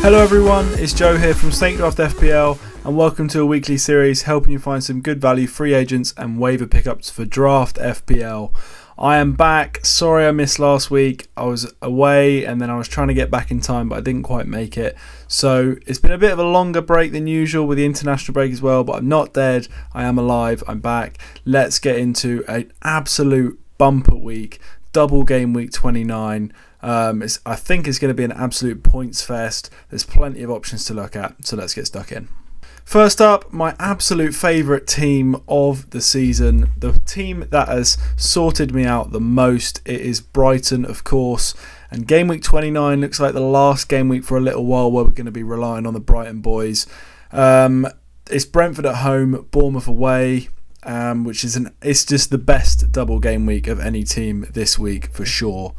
Hello everyone, it's Joe here from Draft FPL and welcome to a weekly series helping you find some good value free agents and waiver pickups for Draft FPL. I am back. Sorry I missed last week. I was away and then I was trying to get back in time, but I didn't quite make it. So it's been a bit of a longer break than usual with the international break as well, but I'm not dead. I am alive. I'm back. Let's get into an absolute bumper week. Double game week 29. I think it's going to be an absolute points fest. There's plenty of options to look at, so let's get stuck in. First up, my absolute favourite team of the season, the team that has sorted me out the most, it is Brighton, of course. And game week 29 looks like the last game week for a little while where we're going to be relying on the Brighton boys. It's Brentford at home, Bournemouth away, which is it's just the best double game week of any team this week for sure.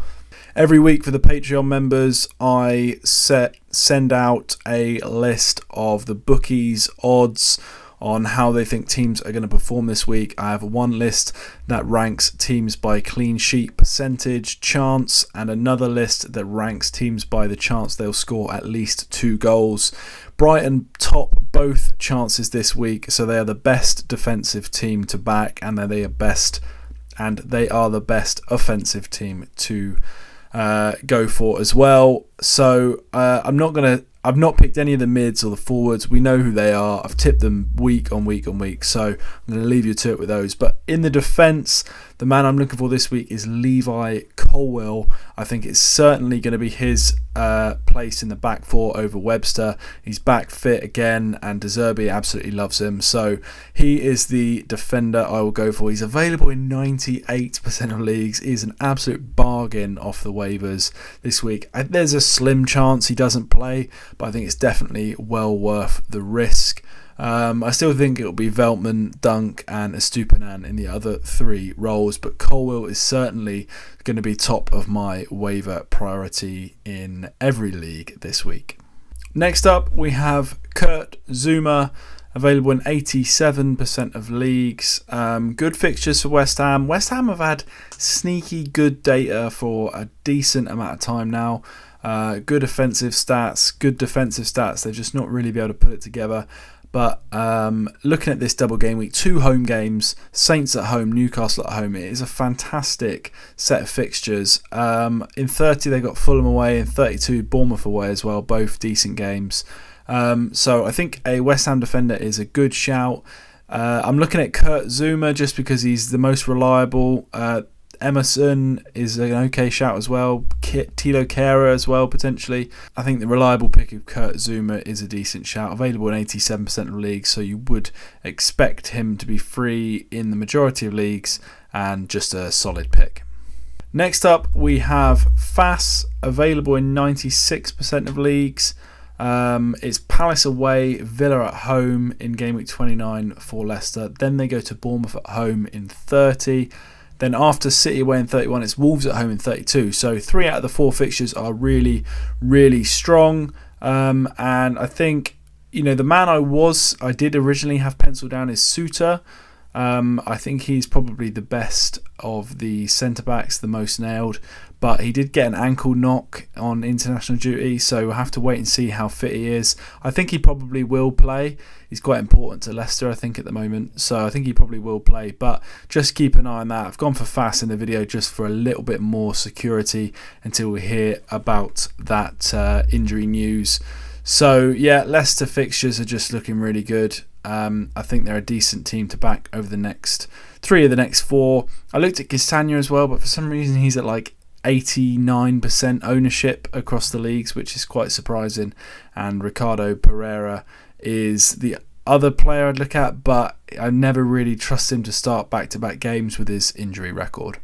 Every week for the Patreon members, I send out a list of the bookies' odds on how they think teams are going to perform this week. I have one list that ranks teams by clean sheet percentage chance and another list that ranks teams by the chance they'll score at least 2 goals. Brighton top both chances this week, so they are the best defensive team to back and they are the best offensive team to go for as well. So I've not picked any of the mids or the forwards. We know who they are. I've tipped them week on week on week, so I'm going to leave you to it with those. But in the defence, the man I'm looking for this week is Levi Colwill. I think it's certainly going to be his place in the back four over Webster. He's back fit again, and De Zerbi absolutely loves him. So he is the defender I will go for. He's available in 98% of leagues. He's an absolute bargain off the waivers this week. There's a slim chance he doesn't play, but I think it's definitely well worth the risk. I still think it'll be Veltman, Dunk and Estupinan in the other 3 roles, but Colwill is certainly going to be top of my waiver priority in every league this week. Next up we have Kurt Zouma, available in 87% of leagues. Good fixtures for West Ham. West Ham have had sneaky good data for a decent amount of time now. Good offensive stats, good defensive stats. They've just not really been able to put it together. But looking at this double game week, 2 home games, Saints at home, Newcastle at home, it is a fantastic set of fixtures. In 30 they got Fulham away, in 32 Bournemouth away as well, both decent games. So I think a West Ham defender is a good shout. I'm looking at Kurt Zouma just because he's the most reliable. Emerson is an okay shout as well. Tilo Kehrer as well, potentially. I think the reliable pick of Kurt Zouma is a decent shout. Available in 87% of leagues, so you would expect him to be free in the majority of leagues and just a solid pick. Next up, we have Fass, available in 96% of leagues. It's Palace away, Villa at home in game week 29 for Leicester. Then they go to Bournemouth at home in 30. Then after City away in 31, it's Wolves at home in 32. So 3 out of the 4 fixtures are really, really strong. And I think, the man I did originally have penciled down is Suter. I think he's probably the best of the centre-backs, the most nailed. But he did get an ankle knock on international duty, so we'll have to wait and see how fit he is. I think he probably will play. He's quite important to Leicester, I think, at the moment. So I think he probably will play, but just keep an eye on that. I've gone for Fass in the video just for a little bit more security until we hear about that injury news. So yeah, Leicester fixtures are just looking really good. I think they're a decent team to back over the next 3 of the next 4. I looked at Castagna as well, but for some reason he's at like 89% ownership across the leagues, which is quite surprising. And Ricardo Pereira is the other player I'd look at, but I never really trust him to start back-to-back games with his injury record.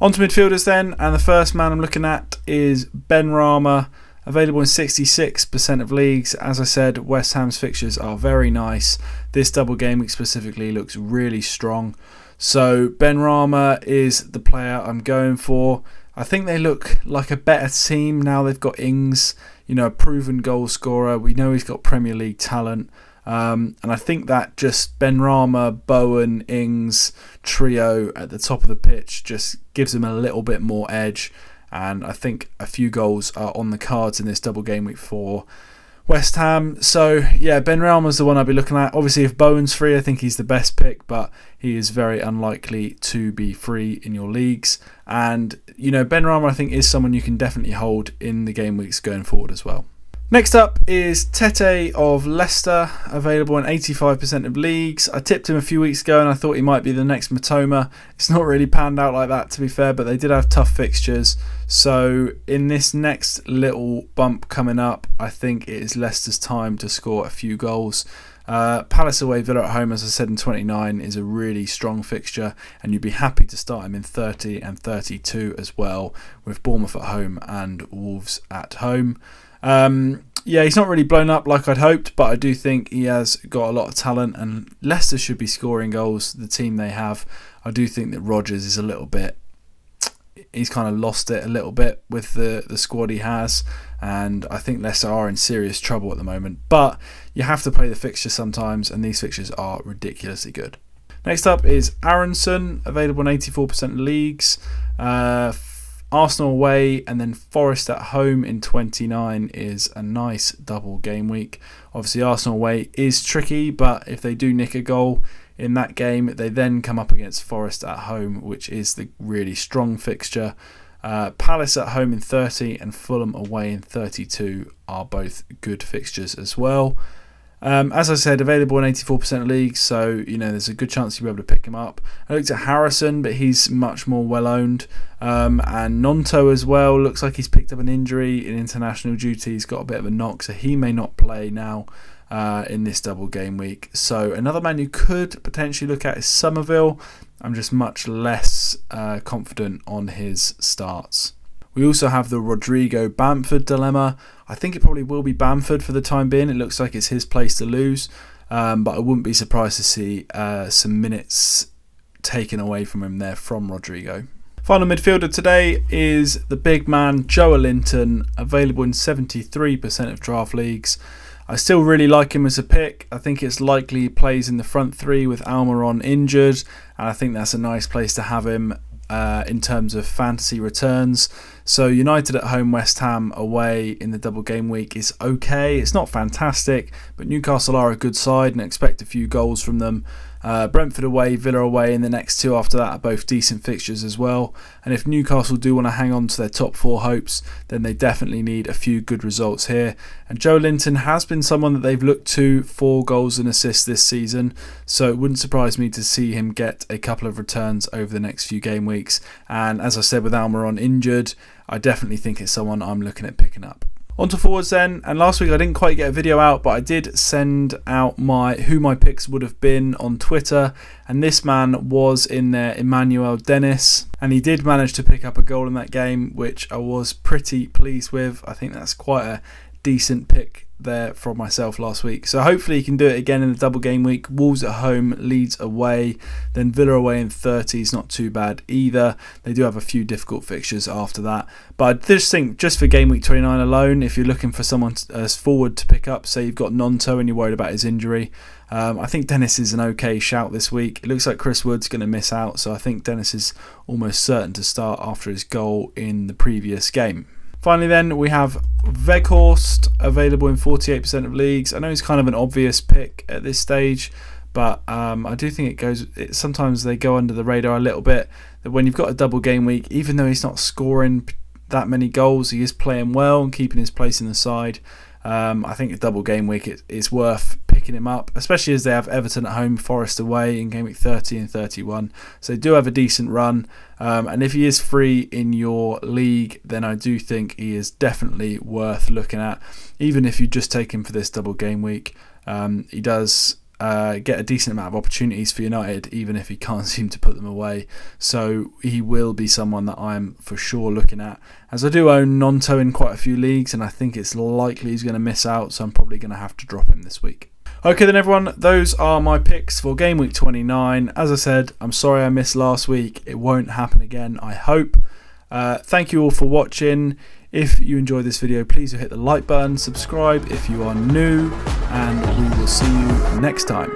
On to midfielders then, and the first man I'm looking at is Ben Rama, available in 66% of leagues. As I said, West Ham's fixtures are very nice. This double game week specifically looks really strong. So Ben Rama is the player I'm going for. I think they look like a better team now they've got Ings, a proven goal scorer. We know he's got Premier League talent. And I think that just Ben Rama, Bowen, Ings trio at the top of the pitch just gives them a little bit more edge. And I think a few goals are on the cards in this double game week for West Ham. So yeah, Benrahma's the one I'd be looking at. Obviously, if Bowen's free, I think he's the best pick, but he is very unlikely to be free in your leagues. And Benrahma, I think, is someone you can definitely hold in the game weeks going forward as well. Next up is Tete of Leicester, available in 85% of leagues. I tipped him a few weeks ago and I thought he might be the next Matoma. It's not really panned out like that, to be fair, but they did have tough fixtures. So in this next little bump coming up, I think it is Leicester's time to score a few goals. Palace away, Villa at home, as I said, in 29 is a really strong fixture, and you'd be happy to start him in 30 and 32 as well, with Bournemouth at home and Wolves at home. Yeah, he's not really blown up like I'd hoped, but I do think he has got a lot of talent, and Leicester should be scoring goals, the team they have. I do think that Rodgers is a little bit, he's kind of lost it a little bit with the squad he has, and I think Leicester are in serious trouble at the moment, but you have to play the fixtures sometimes, and these fixtures are ridiculously good. Next up is Aronson, available in 84% of leagues. Arsenal away and then Forest at home in 29 is a nice double game week. Obviously Arsenal away is tricky, but if they do nick a goal in that game, they then come up against Forest at home, which is the really strong fixture. Palace at home in 30 and Fulham away in 32 are both good fixtures as well. As I said, available in 84% of leagues, so there's a good chance you'll be able to pick him up. I looked at Harrison, but he's much more well owned, and Nonto as well. Looks like he's picked up an injury in international duty. He's got a bit of a knock, so he may not play now in this double game week. So another man you could potentially look at is Somerville. I'm just much less confident on his starts. We also have the Rodrigo Bamford dilemma. I think it probably will be Bamford for the time being. It looks like it's his place to lose, but I wouldn't be surprised to see some minutes taken away from him there from Rodrigo. Final midfielder today is the big man Joelinton, available in 73% of draft leagues. I still really like him as a pick. I think it's likely he plays in the front three with Almiron injured, and I think that's a nice place to have him in terms of fantasy returns. So United at home, West Ham away in the double game week is okay. It's not fantastic, but Newcastle are a good side and expect a few goals from them. Brentford away, Villa away, and the next two after that are both decent fixtures as well. And if Newcastle do want to hang on to their top four hopes, then they definitely need a few good results here. And Joelinton has been someone that they've looked to for goals and assists this season, so it wouldn't surprise me to see him get a couple of returns over the next few game weeks. And as I said, with Almiron injured, I definitely think it's someone I'm looking at picking up. On to forwards then, and last week I didn't quite get a video out, but I did send out who my picks would have been on Twitter, and this man was in there, Emmanuel Dennis, and he did manage to pick up a goal in that game, which I was pretty pleased with. I think that's quite a decent pick there from myself last week, so hopefully he can do it again in the double game week. Wolves at home, Leeds away, then Villa away in 30 is not too bad either. They do have a few difficult fixtures after that, but I just think just for game week 29 alone, if you're looking for someone as forward to pick up, say you've got Nonto and you're worried about his injury, I think Dennis is an okay shout this week. It looks like Chris Wood's going to miss out, so I think Dennis is almost certain to start after his goal in the previous game. Finally then, we have Weghorst, available in 48% of leagues. I know he's kind of an obvious pick at this stage, but I do think sometimes they go under the radar a little bit, that when you've got a double game week, even though he's not scoring that many goals, he is playing well and keeping his place in the side. I think a double game week is worth picking him up, especially as they have Everton at home, Forest away in game week 30 and 31. So they do have a decent run, and if he is free in your league, then I do think he is definitely worth looking at, even if you just take him for this double game week. He does get a decent amount of opportunities for United, even if he can't seem to put them away. So he will be someone that I'm for sure looking at, as I do own Nonto in quite a few leagues, and I think it's likely he's going to miss out, so I'm probably going to have to drop him this week. Okay then everyone, those are my picks for game week 29. As I said, I'm sorry I missed last week. It won't happen again, I hope. Thank you all for watching. If you enjoyed this video, please do hit the like button, subscribe if you are new, and we will see you next time.